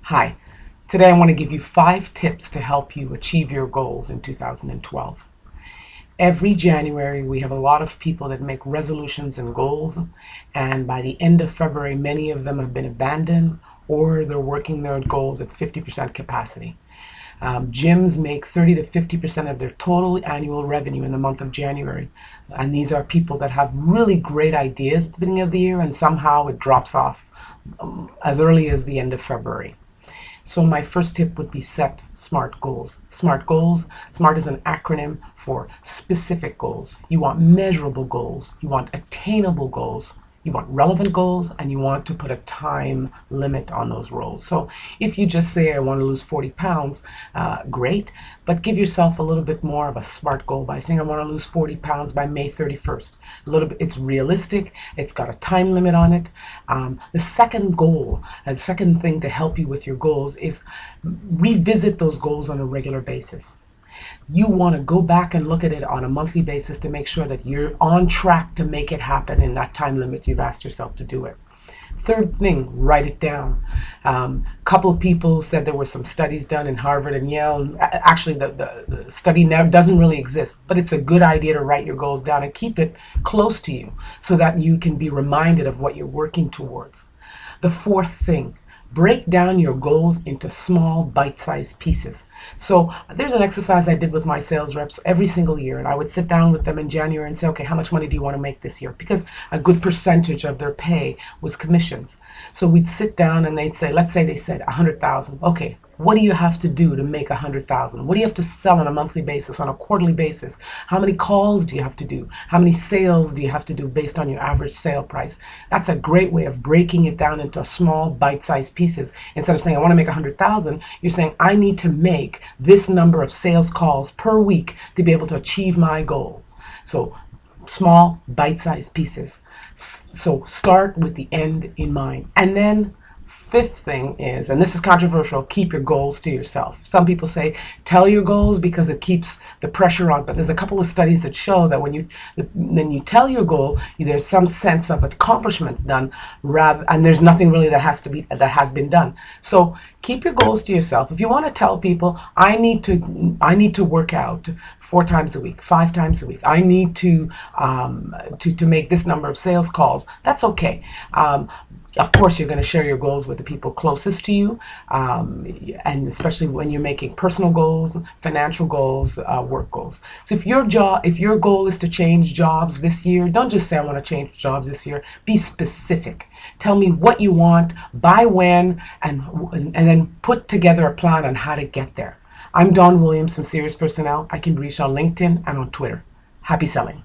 Hi, today I want to give you 5 tips to help you achieve your goals in 2012. Every January, we have a lot of people that make resolutions and goals, and by the end of February, many of them have been abandoned or they're working their goals at 50% capacity. Gyms make 30 to 50% of their total annual revenue in the month of January, and these are people that have really great ideas at the beginning of the year, and somehow it drops off as early as the end of February. So my first tip would be set SMART goals. SMART goals, SMART is an acronym for specific goals. You want measurable goals, you want attainable goals, you want relevant goals, and you want to put a time limit on those goals. So if you just say, I want to lose 40 pounds, great, but give yourself a little bit more of a SMART goal by saying, I want to lose 40 pounds by May 31st. A little bit, it's realistic, it's got a time limit on it. The second goal, the second thing to help you with your goals is revisit those goals on a regular basis. You want to go back and look at it on a monthly basis to make sure that you're on track to make it happen in that time limit you've asked yourself to do it. Third thing, write it down. A couple of people said there were some studies done in Harvard and Yale. Actually, the study now doesn't really exist, but it's a good idea to write your goals down and keep it close to you so that you can be reminded of what you're working towards. The fourth thing, break down your goals into small bite-sized pieces. So there's an exercise I did with my sales reps every single year, and I would sit down with them in January and say, okay, how much money do you want to make this year? Because a good percentage of their pay was commissions. So we'd sit down and they'd say, let's say they said 100,000. Okay, what do you have to do to make 100,000? What do you have to sell on a monthly basis, on a quarterly basis? How many calls do you have to do? How many sales do you have to do based on your average sale price? That's a great way of breaking it down into small bite-sized pieces. Instead of saying, I want to make 100,000, you're saying, I need to make this number of sales calls per week to be able to achieve my goal. So small bite-sized pieces. So start with the end in mind. And then fifth thing is, and this is controversial, keep your goals to yourself. Some people say tell your goals because it keeps the pressure on, but there's a couple of studies that show that when you tell your goal, there's some sense of accomplishment done, and there's nothing really that has been done. So keep your goals to yourself. If you want to tell people, I need to work out 4 times a week, 5 times a week, I need to make this number of sales calls, that's okay. Of course, you're going to share your goals with the people closest to you, and especially when you're making personal goals, financial goals, work goals. So if your goal is to change jobs this year, don't just say, I want to change jobs this year. Be specific. Tell me what you want, by when, and then put together a plan on how to get there. I'm Dawn Williams from Serious Personnel. I can be reached on LinkedIn and on Twitter. Happy selling.